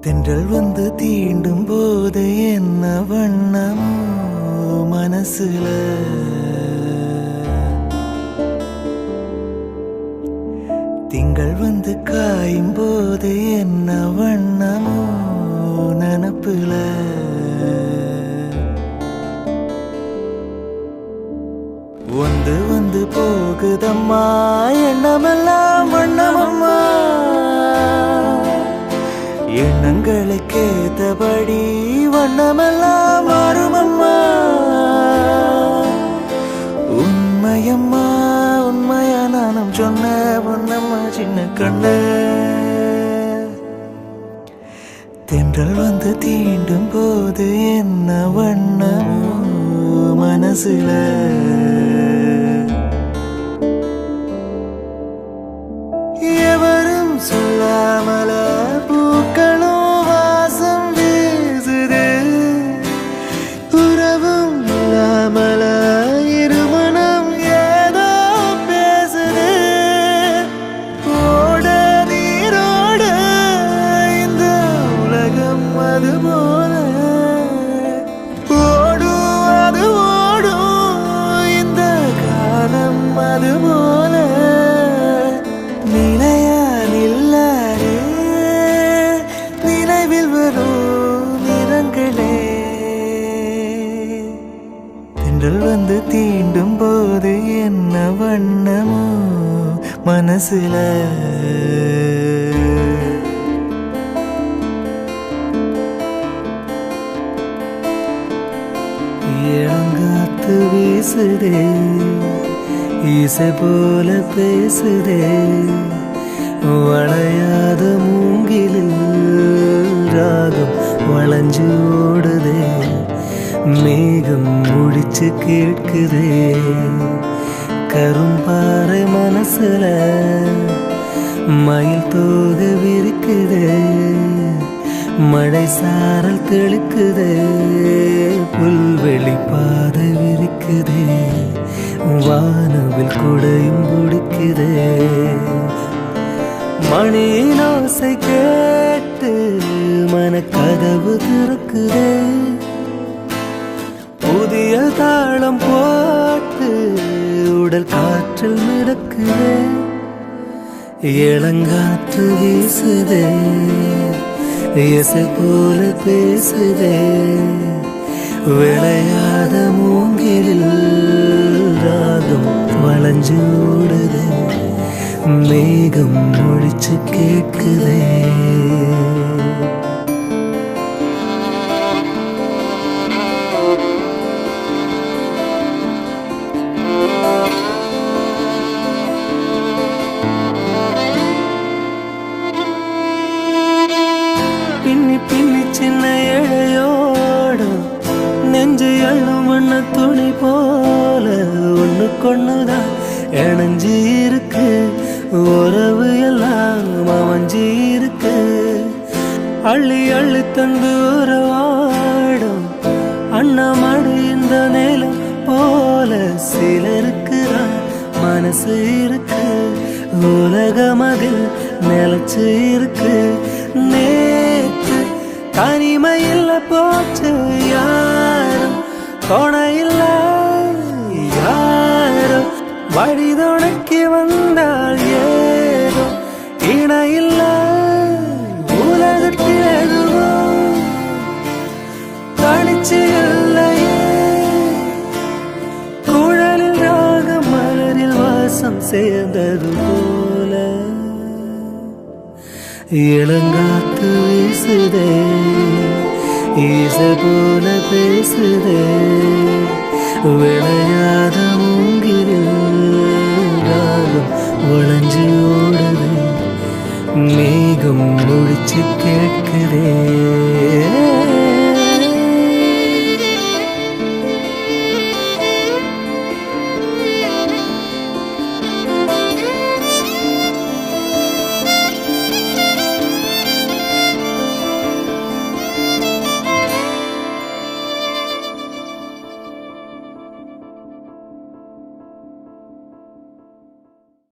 தென்றல் வந்து தீண்டும் போது என்ன வண்ணமோ மனசுல திங்கள் வந்து காயும் போது என்ன வண்ணமோ நனப்புல வந்து வந்து போகுதம்மா எண்ணமெல்லாம் வண்ணமம்மா எண்ணங்களுக்கேத்தபடி வண்ணமெல்லாம் மாறுமம்மா உண்மையம்மா உண்மையா நானும் சொன்ன பொன்னம்மா சின்ன கண்ணு தென்றல் வந்து தீண்டும் போது என்ன வண்ணமோ மனசுல எவரும் சொல்லாமல பூக்களும் வாசம் வீசுது உறவும் இல்லாமல இருமணம் ஏதோ பேசுது ஓட நீரோட இந்த உலகம் அது போல ஓடும் அது ஓடும் இந்த காலம் அது போல நிலையா நில்லாரே நினைவில் வரும் நிறங்களே தென்றல் வந்து தீண்டும் போது என்ன வண்ணமோ மனசுல இளங்காத்து வீசுதே இசை போல பேசுதே வளையாத மூங்கிலில் ராகம் வளைஞ்சு ஓடுதே மேகம் முடிச்சு கேட்குதே கரும்பாறை மனசுல மயில் தோக விரிக்குதே மழை சாரல் தெளிக்குதே புல்வெளி பாதை விரிக்குதே வானவில் குடையும் பிடிக்குதே மணியின் ஓசை கேட்டு மனக்கதவு திறக்குதே புதிய தாளம் போட்டு உடல் காற்றில் மிதக்குதே இளங்காற்று வீசுதே இசை போல பேசுதே விளையாத மூங்கிலில் ராகம் வளைஞ்சு ஓடுதே மேகம் ஒழிச்சு கேட்குதே பின்னி பின்னி சின்ன இழையோடும் நெஞ்சு எள்ளும் வண்ண துணி போல ஒண்ணுக்கொண்ணுதான் இணைஞ்சி இருக்கு உறவு எல்லாம் அமைஞ்சி இருக்கு அள்ளி அள்ளி தந்து உறவாடும் அண்ணாமடு இந்த நேலம் போல சிலருக்கு மனசு இருக்கு உலகமதில் நிலச்சு இருக்கு நேற்று தனிமையில் போச்சு யாரும் துணையில்ல யாரும் வழிதுணைக்கு வந்தால் ஏதோ இணையில்ல உலகத்தில் எதுவும் தனிச்சு இல்லையே குழலில் ராக மலரில் வாசம் சேர்ந்தது போல இளங்காத்து வீசுதே இசை போல பேசுதே விளையாத மூங்கிலில் ராகம் வளைஞ்சு ஓடுதே மேகம் முடிச்சு கேட்குதே